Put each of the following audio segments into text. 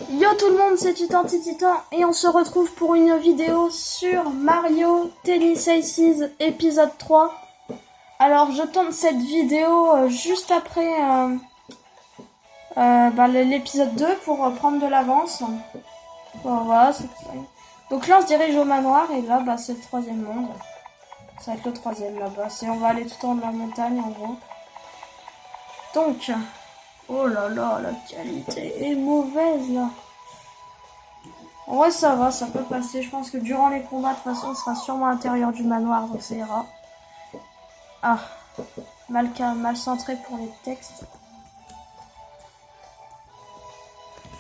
Yo tout le monde, c'est Titan Titan et on se retrouve pour une vidéo sur Mario Tennis Aces épisode 3. Alors je tourne cette vidéo juste après l'épisode 2 pour prendre de l'avance. Voilà, donc là on se dirige au manoir et là c'est le troisième monde. Ça va être le troisième là-bas. On va aller tout en haut de la montagne en gros. Donc, oh là là, la qualité est mauvaise là. En vrai ça va, ça peut passer. Je pense que durant les combats de toute façon on sera sûrement à l'intérieur du manoir, donc ça ira. Ah, mal centré pour les textes.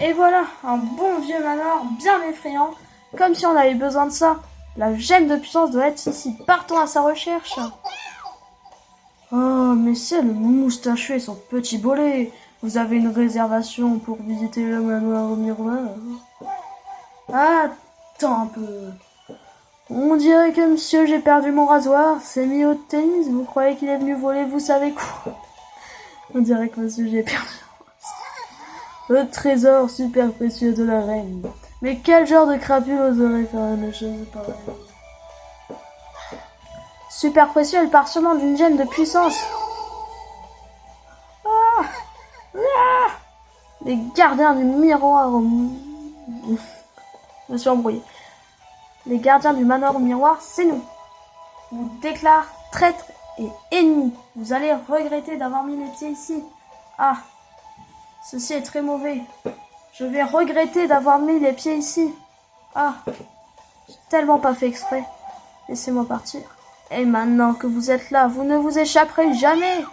Et voilà, un bon vieux manoir bien effrayant, comme si on avait besoin de ça. La gemme de puissance doit être ici. Partons à sa recherche. Oh, mais c'est le moustachu et son petit bolet. Vous avez une réservation pour visiter le manoir au miroir? Attends un peu. On dirait que monsieur, j'ai perdu mon rasoir, s'est mis au tennis. Vous croyez qu'il est venu voler vous savez quoi? On dirait que monsieur, j'ai perdu le trésor super précieux de la reine. Mais quel genre de crapule oserait faire une chose pareille? Super précieux est le parchemin d'une gemme de puissance. Les gardiens du miroir Je me suis embrouillée. Les gardiens du manoir au miroir, c'est nous. Vous déclare traître et ennemi. Vous allez regretter d'avoir mis les pieds ici. Ah, ceci est très mauvais. Je vais regretter d'avoir mis les pieds ici. Ah, j'ai tellement pas fait exprès. Laissez-moi partir. Et maintenant que vous êtes là, vous ne vous échapperez jamais.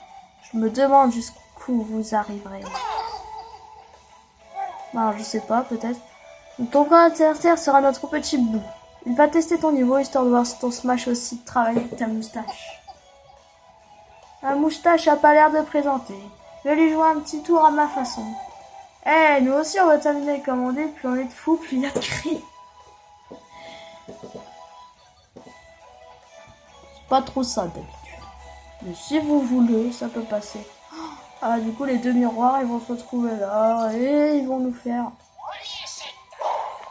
Je me demande jusqu'où vous arriverez. Alors, je sais pas, peut-être. Ton grand terre sera notre petit bout. Il va tester ton niveau, histoire de voir si ton smash aussi de travailler avec ta moustache. La moustache a pas l'air de présenter. Je vais lui jouer un petit tour à ma façon. Eh, nous aussi on va terminer comme on dit, plus on est de fous, plus il y a de cris. C'est pas trop ça d'habitude. Mais si vous voulez, ça peut passer. Ah, du coup les deux miroirs, ils vont se retrouver là, et ils vont nous faire...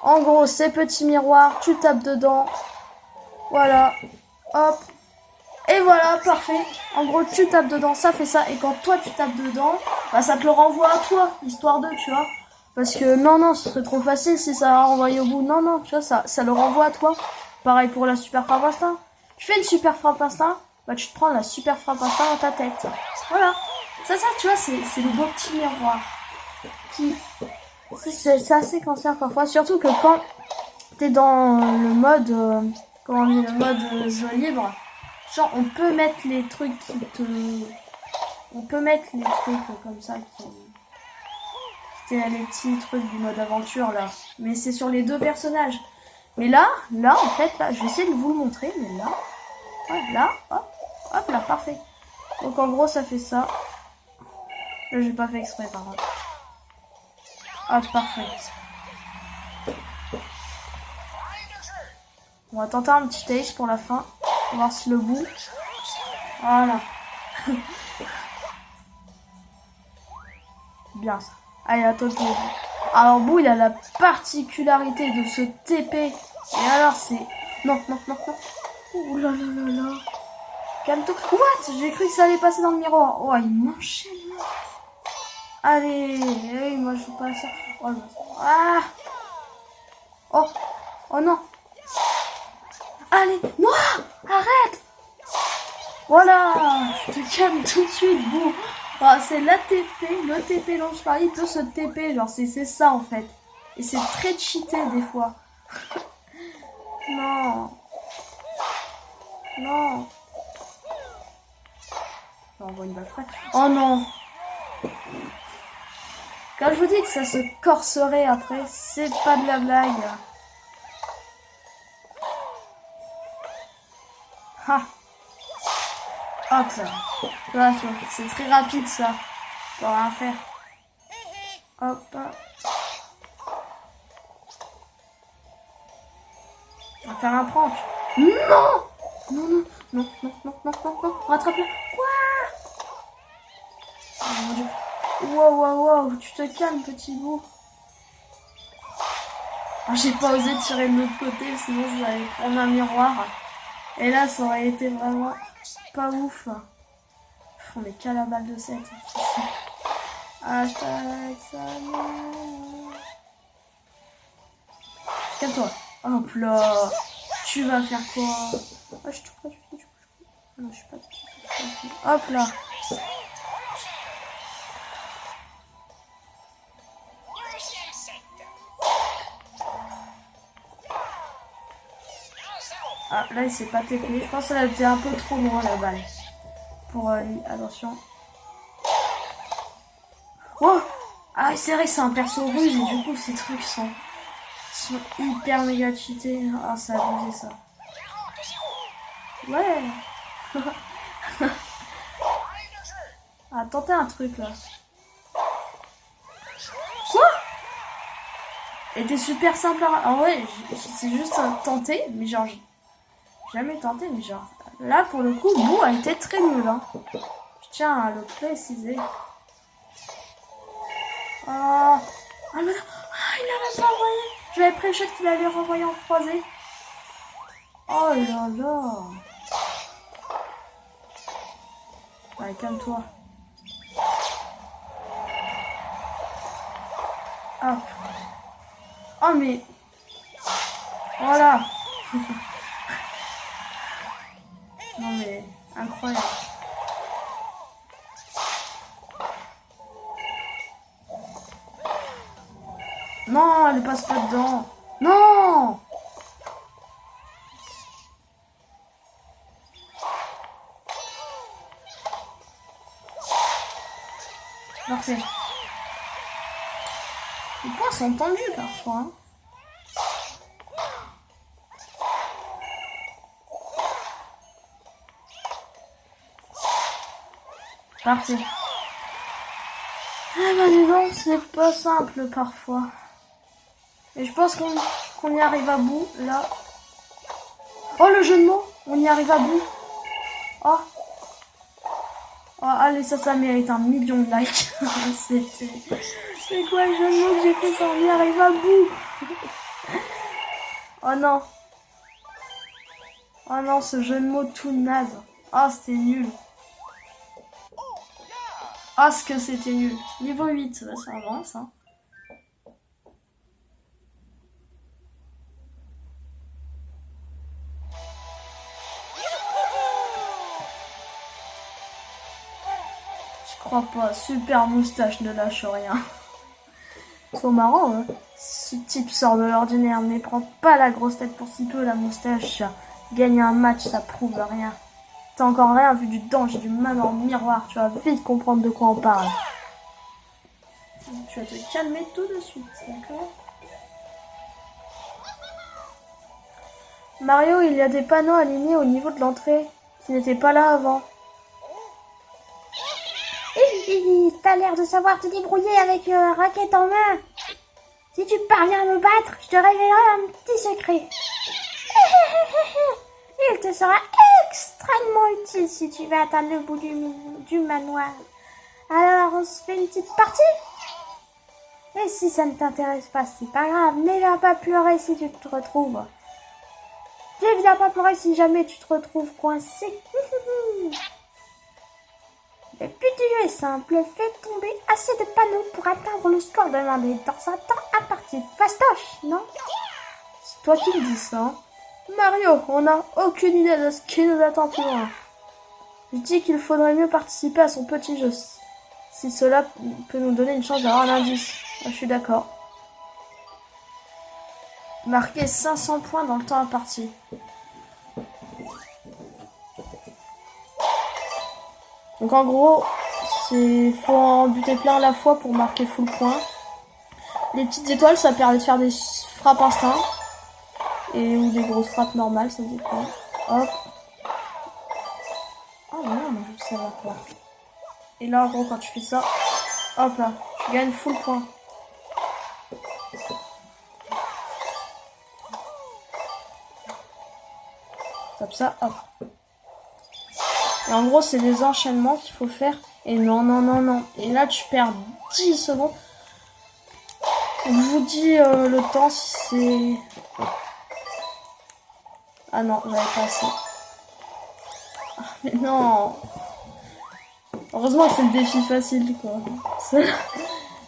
En gros, ces petits miroirs, tu tapes dedans. Voilà. Hop. Et voilà, parfait. En gros, tu tapes dedans, ça fait ça. Et quand toi, tu tapes dedans, ça te le renvoie à toi, histoire de, tu vois. Parce que non, ce serait trop facile si ça renvoyé au bout. Non, tu vois, ça le renvoie à toi. Pareil pour la super frappe instinct. Tu fais une super frappe instinct, tu te prends la super frappe instinct dans ta tête. Voilà. Ça, tu vois, c'est le beau petit miroir. Qui... C'est assez cancer parfois, surtout que quand t'es dans le mode, le mode jeu libre, genre on peut mettre les trucs on peut mettre les trucs comme ça c'était les petits trucs du mode aventure là, mais c'est sur les deux personnages. Mais là en fait, là, je vais essayer de vous le montrer, mais là, ouais, là, hop là, parfait. Donc en gros ça fait ça. Là j'ai pas fait exprès par contre. Ah, parfait. On va tenter un petit ace pour la fin. On va voir si le bout. Voilà. Bien ça. Allez, à toi de bout. Alors, Bou, il a la particularité de se TP. Et alors, c'est... Non. Ouh là là. Calme-toi. What? J'ai cru que ça allait passer dans le miroir. Oh, il m'enchaîne. Allez, moi je joue pas à ça. Oh non. Ah. Oh non. Allez, non, arrête. Voilà, je te calme tout de suite, Bou. C'est l'ATP, le TP dont je parlais, il peut se TP, genre c'est ça en fait. Et c'est très cheaté des fois. Non. J'envoie une balle fraîche. Oh non. Quand je vous dis que ça se corserait après, c'est pas de la blague. Ah. Hop là. C'est très rapide ça. On va rien faire. Hop. On va faire un prank. Non. Rattrape-le. Quoi? Oh mon dieu. Wow, tu te calmes, petit bout. J'ai pas osé tirer de l'autre côté, sinon ça allait prendre un miroir. Et là, ça aurait été vraiment pas ouf. On est qu'à la balle de 7. Hashtag ça. Calme-toi. Hop là. Tu vas faire quoi? Ah, je trouve pas du tout. Non, je suis pas du tout. Hop là. Ah, là, il s'est pas TP. Je pense qu'elle était un peu trop loin, la balle. Pour lui. Attention. Oh! Ah, c'est vrai que c'est un perso ruse et du coup, ces trucs sont hyper méga cheatés. Ah, ça a abusé, ça. Ouais! Ah, tentez un truc, là. Quoi? Était super simple à... En vrai, c'est juste tenté, mais genre... Jamais tenté, mais genre... Là, pour le coup, Boo a été très nul, hein. Je tiens à le préciser. Oh, ah, il l'a même pas envoyé. J'avais prévu qu'il allait renvoyer en croisé. Oh là là. Allez, calme-toi. Hop. Oh mais... Voilà. Non mais... Incroyable. Non, elle passe pas dedans. Non. Parfait. Les points sont tendus parfois. Hein. Parfait. Ah bah dis donc, c'est pas simple parfois. Et je pense qu'on y arrive à bout, là. Oh, le jeu de mots. On y arrive à bout. Oh. Oh, allez, ça mérite 1 million de likes. C'est quoi le jeu de mots que j'ai fait ça? On y arrive à bout. Oh non. Oh non, ce jeu de mots tout naze. Oh, c'était nul. Oh, ce que c'était nul. Niveau 8, ça avance, hein. Je crois pas. Super moustache, ne lâche rien. C'est marrant, hein. Ce type sort de l'ordinaire, mais prend pas la grosse tête pour si peu, la moustache. Gagner un match, ça prouve rien. T'as encore rien vu du danger du mal en miroir, tu vas vite comprendre de quoi on parle. Tu vas te calmer tout de suite, d'accord? Mario, il y a des panneaux alignés au niveau de l'entrée, qui n'étaient pas là avant. T'as l'air de savoir te débrouiller avec une raquette en main. Si tu parviens à me battre, je te révélerai un petit secret. Il te sera extrêmement utile si tu veux atteindre le bout du manoir. Alors, on se fait une petite partie? Et si ça ne t'intéresse pas, c'est pas grave, mais viens pas pleurer si tu te retrouves. Tu viens pas pleurer si jamais tu te retrouves coincé. Le but du jeu est simple, fais tomber assez de panneaux pour atteindre le score demandé dans un temps imparti. Fastoche, non? C'est toi qui me dis ça. Hein. Mario, on n'a aucune idée de ce qui nous attend plus loin. Je dis qu'il faudrait mieux participer à son petit jeu. Si cela peut nous donner une chance d'avoir un indice. Je suis d'accord. Marquer 500 points dans le temps imparti. Donc en gros, faut en buter plein à la fois pour marquer full point. Les petites étoiles, ça permet de faire des frappes instinct. Ou des grosses frappes normales, ça dépend. Hop. Oh non, ça va pas. Et là, en gros, quand tu fais ça, hop là, tu gagnes full point. Comme ça, hop. Et en gros, c'est des enchaînements qu'il faut faire. Et non. Et là, tu perds 10 secondes. Donc, je vous dis le temps si c'est... Ah non, j'avais pas assez. Ah, mais non. Heureusement que c'est le défi facile, quoi. Là,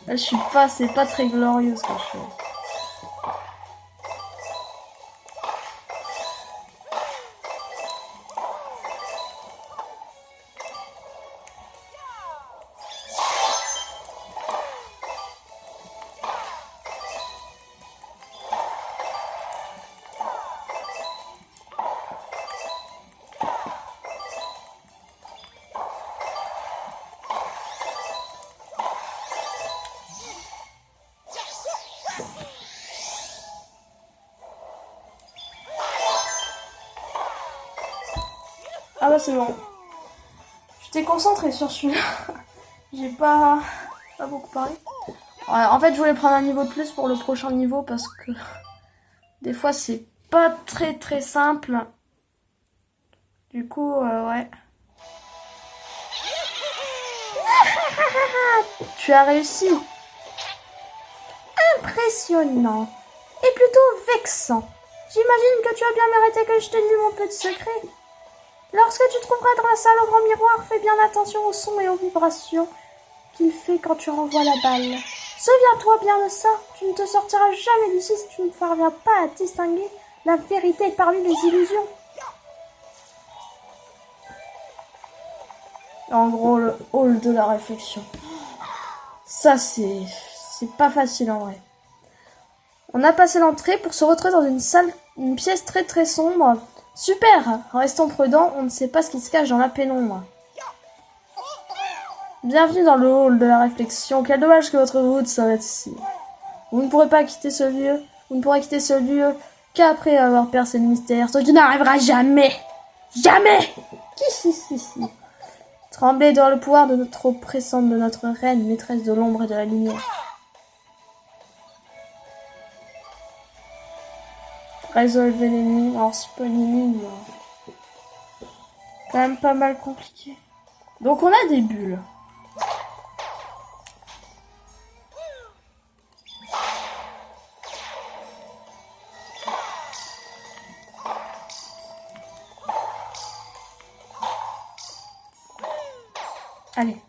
je suis pas... C'est pas très glorieux ce que je fais. Ah bah c'est bon. J'étais concentrée sur celui-là. J'ai pas beaucoup parlé. Ouais, en fait, je voulais prendre un niveau de plus pour le prochain niveau parce que des fois c'est pas très simple. Du coup, ouais. Tu as réussi. Impressionnant. Et plutôt vexant. J'imagine que tu as bien mérité que je te dise mon petit secret. Lorsque tu trouveras dans la salle au grand miroir, fais bien attention aux sons et aux vibrations qu'il fait quand tu renvoies la balle. Souviens-toi bien de ça, tu ne te sortiras jamais d'ici si tu ne parviens pas à distinguer la vérité parmi les illusions. En gros, le hall de la réflexion. Ça, c'est pas facile en vrai. On a passé l'entrée pour se retrouver dans une pièce très sombre. Super! Restons prudents, on ne sait pas ce qui se cache dans la pénombre. Bienvenue dans le hall de la réflexion. Quel dommage que votre route s'arrête ici. Vous ne pourrez pas quitter ce lieu. Vous ne pourrez quitter ce lieu qu'après avoir percé le mystère. Ce qui n'arrivera jamais. Jamais! Tremblez devant le pouvoir de notre oppressante, de notre reine, maîtresse de l'ombre et de la lumière. Résolvez l'énigme. Alors c'est pas une énigme. Quand même pas mal compliqué. Donc on a des bulles. Allez.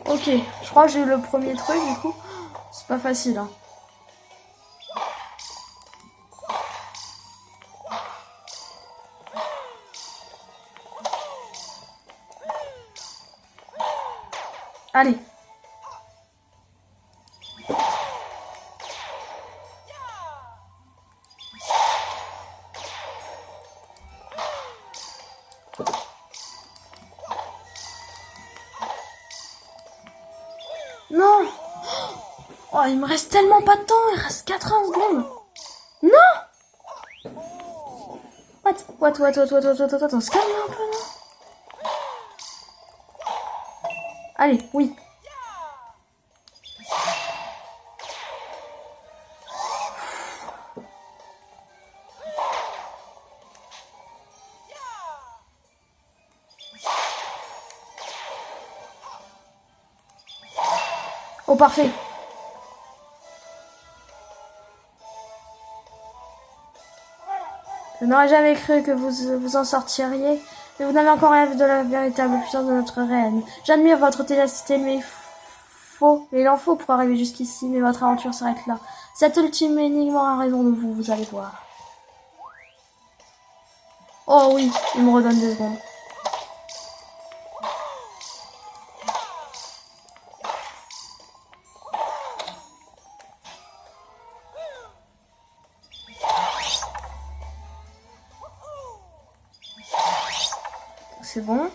Ok, je crois que j'ai eu le premier truc du coup. C'est pas facile hein. Allez. Non. Oh, il me reste tellement pas de temps. Il reste 80 secondes. Non. What, on se calme un peu, non? Allez, oui. Oh, parfait. Je n'aurais jamais cru que vous en sortiriez, mais vous n'avez encore rien vu de la véritable puissance de notre reine. J'admire votre ténacité, mais il en faut pour arriver jusqu'ici, mais votre aventure s'arrête là. Cette ultime énigme aura raison de vous, vous allez voir. Oh oui, il me redonne 2 secondes. C'est bon.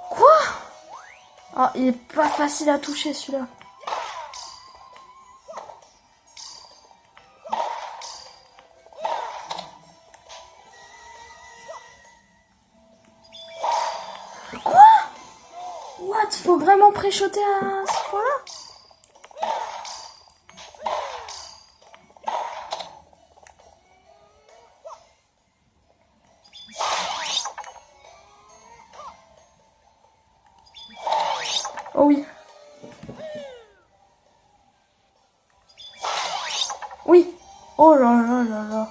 Quoi? Oh, il est pas facile à toucher celui-là. Quoi? What? What? Faut vraiment préchoter à ce point-là? Oh oui. Oui. Oh là là là là.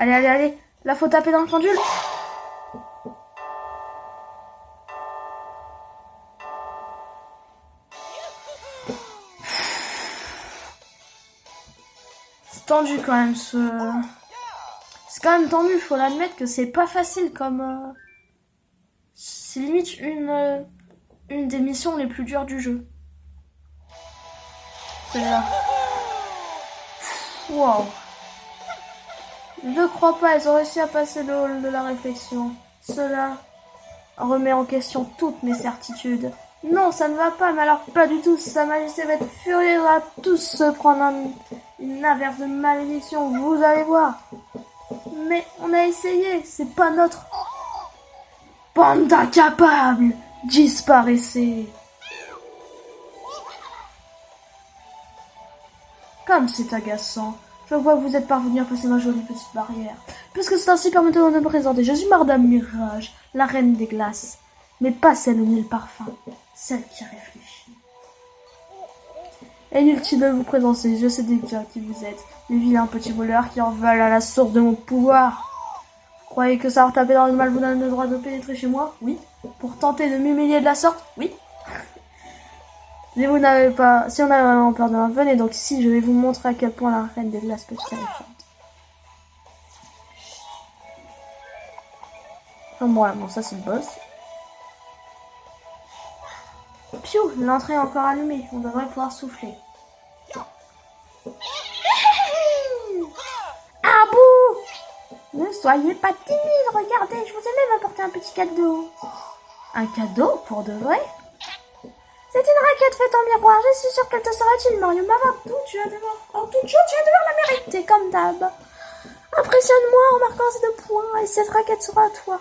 Allez, allez, allez. Là, faut taper dans le pendule. C'est tendu quand même, ce... C'est quand même tendu, faut l'admettre que c'est pas facile comme... C'est limite une des missions les plus dures du jeu. Celle-là. Wow. Je ne crois pas, ils ont réussi à passer le hall de la réflexion. Cela remet en question toutes mes certitudes. Non, ça ne va pas, mais alors pas du tout. Sa Majesté va être furieuse, à tous se prendre une averse de malédiction, vous allez voir. Mais on a essayé, c'est pas notre... Bande d'incapables, disparaissez. Comme c'est agaçant. Je vois que vous êtes parvenu à passer ma jolie petite barrière. Puisque c'est ainsi, permettez-moi de me présenter. Je suis Madame Mirage, la reine des glaces. Mais pas celle au mille parfums, celle qui réfléchit. Inutile de vous présenter, je sais déjà qui vous êtes. Des vilains petits voleurs qui en veulent à la source de mon pouvoir. Vous croyez que savoir taper dans le mal vous donne le droit de pénétrer chez moi? Oui. Pour tenter de m'humilier de la sorte? Oui. Si on avait vraiment peur de moi, venez donc ici, je vais vous montrer à quel point la reine des glaces peut être terrifiante. Bon, ça c'est le boss. Piou, l'entrée est encore allumée, on devrait pouvoir souffler. Ah bouh! Ne soyez pas timide, regardez, je vous ai même apporté un petit cadeau. Un cadeau pour de vrai? C'est une raquette faite en miroir, je suis sûre qu'elle te sera utile, Mario. Maman, tu vas devoir la mériter, comme d'hab. Impressionne-moi en marquant ces 2 points, et cette raquette sera à toi.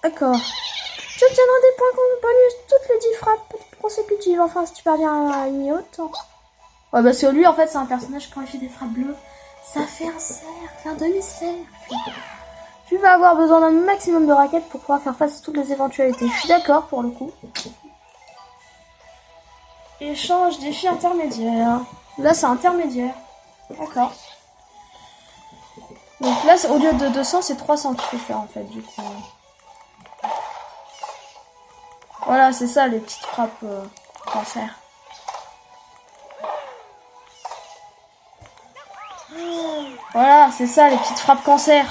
D'accord. Tu obtiendras des points comme bonus toutes les 10 frappes consécutives, enfin, si tu parviens à y autant. Ouais, parce que lui, en fait, c'est un personnage, quand il fait des frappes bleues, ça fait un cercle, un demi-cercle. Tu vas avoir besoin d'un maximum de raquettes pour pouvoir faire face à toutes les éventualités. Je suis d'accord, pour le coup. Échange défi intermédiaire. Là, c'est intermédiaire. D'accord. Donc là, au lieu de 200, c'est 300 qu'il faut faire, en fait, du coup. Voilà, c'est ça, les petites frappes cancer. Voilà, c'est ça, les petites frappes cancer.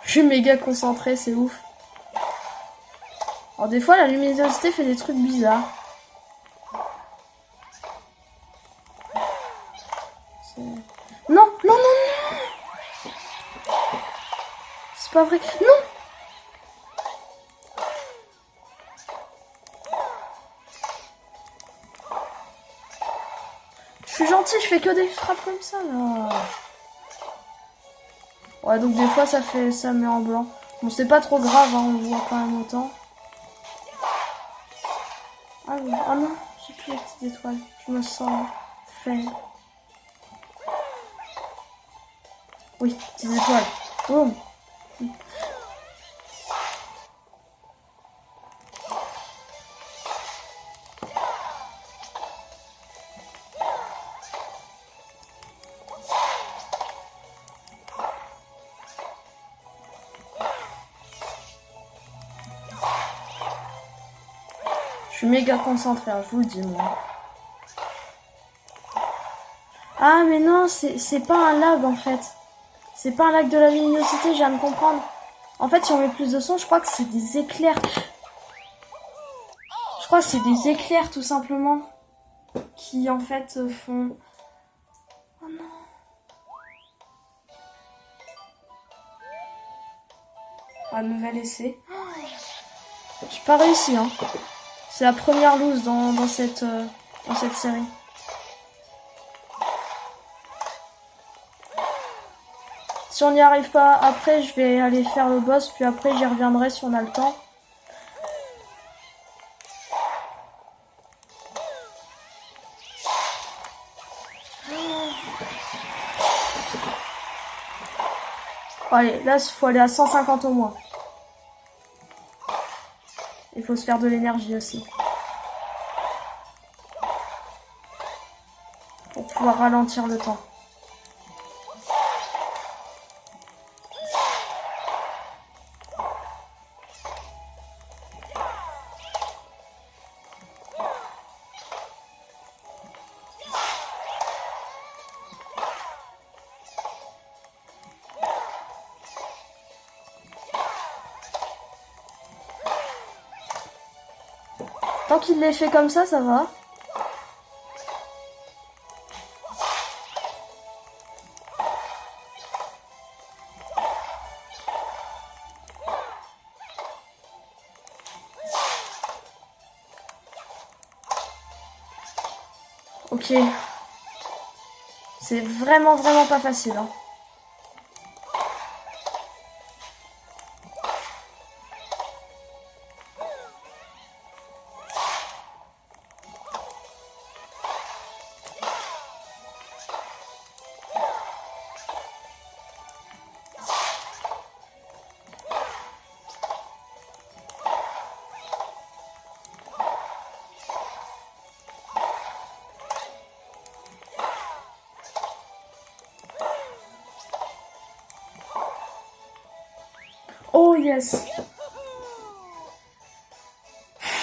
Je suis méga concentré, c'est ouf. Alors des fois, la luminosité fait des trucs bizarres. Non, non, non, non! C'est pas vrai. Non! Je suis gentil, je fais que des frappes comme ça, là. Ouais, donc des fois, ça met en blanc. Bon, c'est pas trop grave, hein, on le voit quand même autant. Ah oui, oh non, j'ai plus les petites étoiles. Je me sens faible. Oui, petites étoiles. Boum. Je suis méga concentré, hein, je vous le dis, moi. Ah mais non, c'est pas un lag en fait. C'est pas un lag de la luminosité, je viens de comprendre. En fait, si on met plus de son, je crois que c'est des éclairs. Je crois que c'est des éclairs tout simplement. Qui en fait font... Oh non. Un nouvel essai. J'ai pas réussi hein. C'est la première loose dans cette série. Si on n'y arrive pas, après je vais aller faire le boss, puis après j'y reviendrai si on a le temps. Allez, là il faut aller à 150 au moins. Il faut se faire de l'énergie aussi. Pour pouvoir ralentir le temps. Tant qu'il les fait comme ça va. Ok. C'est vraiment pas facile. Hein. Oh yes.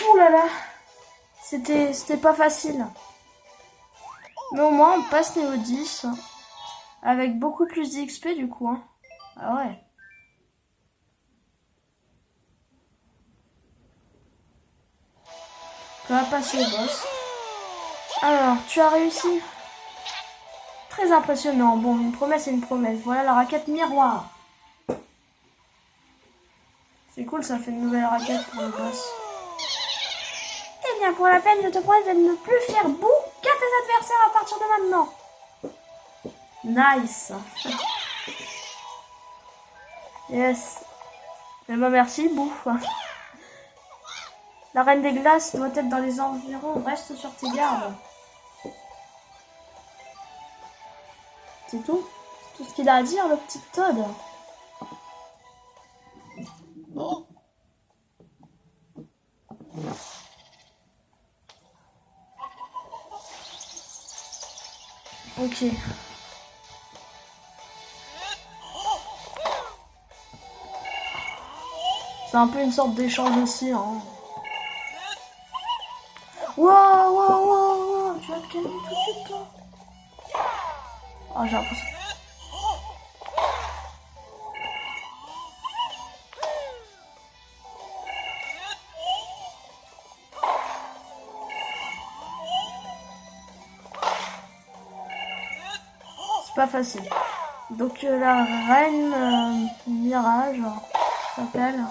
Ouh là là. C'était pas facile. Mais au moins on passe niveau 10. Avec beaucoup plus d'XP du coup. Hein. Ah ouais. On va passer au boss. Alors, tu as réussi. Très impressionnant. Bon, une promesse est une promesse. Voilà la raquette miroir. C'est cool, ça fait une nouvelle raquette pour le boss. Eh bien, pour la peine, je te promets de ne plus faire boue qu'à tes adversaires à partir de maintenant. Nice. Yes. Eh ben, merci, boue. La reine des glaces doit être dans les environs. Reste sur tes gardes. C'est tout. C'est tout ce qu'il a à dire, le petit Todd. Ok. C'est un peu une sorte d'échange aussi. Hein. Wow. Tu vas te calmer tout de suite, toi. Oh, j'ai l'impression. C'est pas facile. Donc la reine Mirage s'appelle.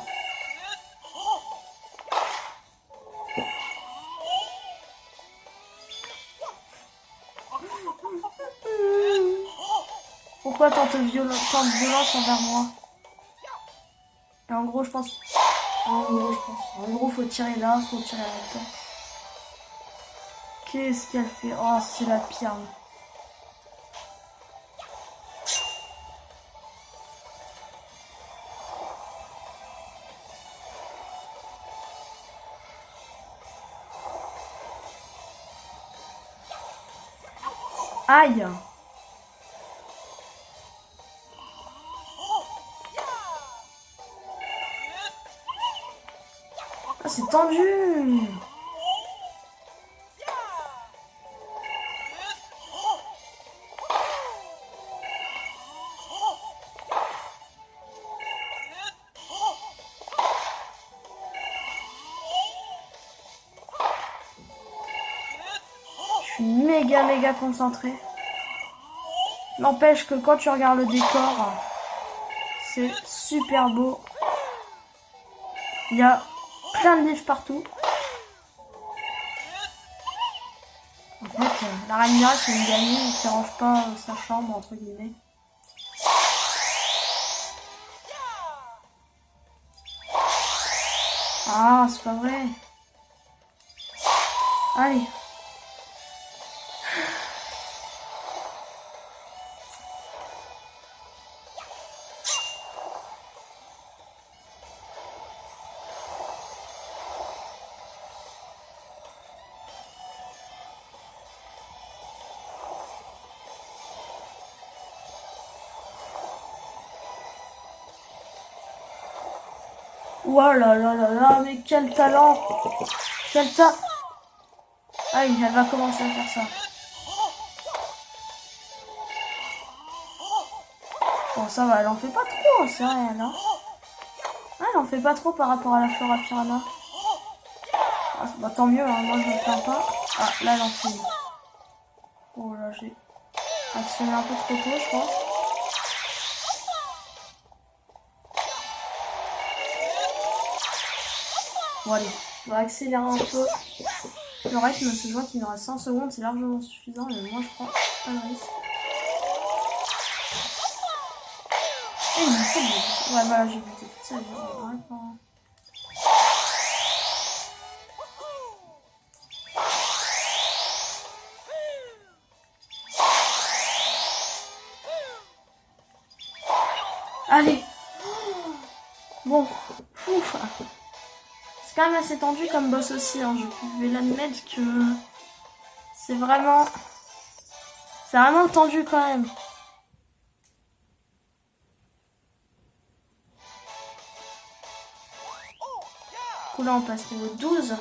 Pourquoi tant de violence envers moi? Et en gros, je pense. En gros, faut tirer là, faut tirer là-dedans. Qu'est-ce qu'elle fait? Oh, c'est la pire. Aïe! Ah, c'est tendu! suis méga concentré. N'empêche que quand tu regardes le décor, c'est super beau. Il y a plein de livres partout. En fait, la Reine Mira, c'est une gamine qui range pas sa chambre, entre guillemets. Ah, c'est pas vrai. Allez. Oh là là là là, mais quel talent! Quel talent! Ah oui, elle va commencer à faire ça. Bon, ça va, elle en fait pas trop, c'est rien, hein. Ah, elle en fait pas trop par rapport à la Flora Piranha. Ah, bah, tant mieux, hein, moi je me plains pas. Ah, là, elle en fait. Oh là, j'ai actionné un peu trop tôt, je pense. Bon, allez, on va accélérer un peu le rythme, parce que je vois qu'il me reste 5 secondes, c'est largement suffisant, mais moi je prends pas de risque. Et il faut bien. Ouais, voilà, j'ai buté toute sa vie. Allez. Bon. Ouf. C'est quand même assez tendu comme boss aussi, hein. Je vais l'admettre que c'est vraiment tendu quand même. Du coup là on passe niveau 12.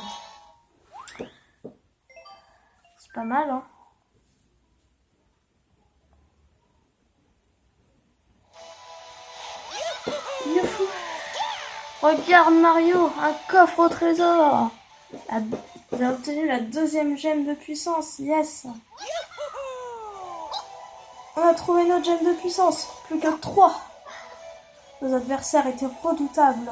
C'est pas mal, hein. Youhou. Regarde Mario, un coffre au trésor. J'ai obtenu la 2e gemme de puissance, yes. On a trouvé notre gemme de puissance, plus que 3. Nos adversaires étaient redoutables.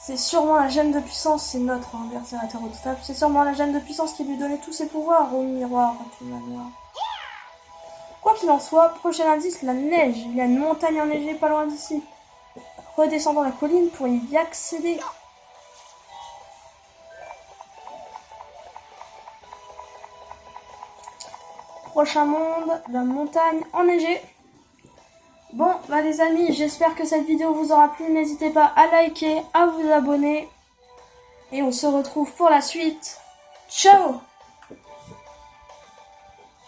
C'est sûrement la gemme de puissance, c'est notre adversaire était redoutable. C'est sûrement la gemme de puissance qui lui donnait tous ses pouvoirs au miroir du manoir. Quoi qu'il en soit, prochain indice, la neige. Il y a une montagne enneigée pas loin d'ici. Redescendons la colline pour y accéder. Prochain monde, la montagne enneigée. Bon, bah les amis, j'espère que cette vidéo vous aura plu. N'hésitez pas à liker, à vous abonner. Et on se retrouve pour la suite. Ciao!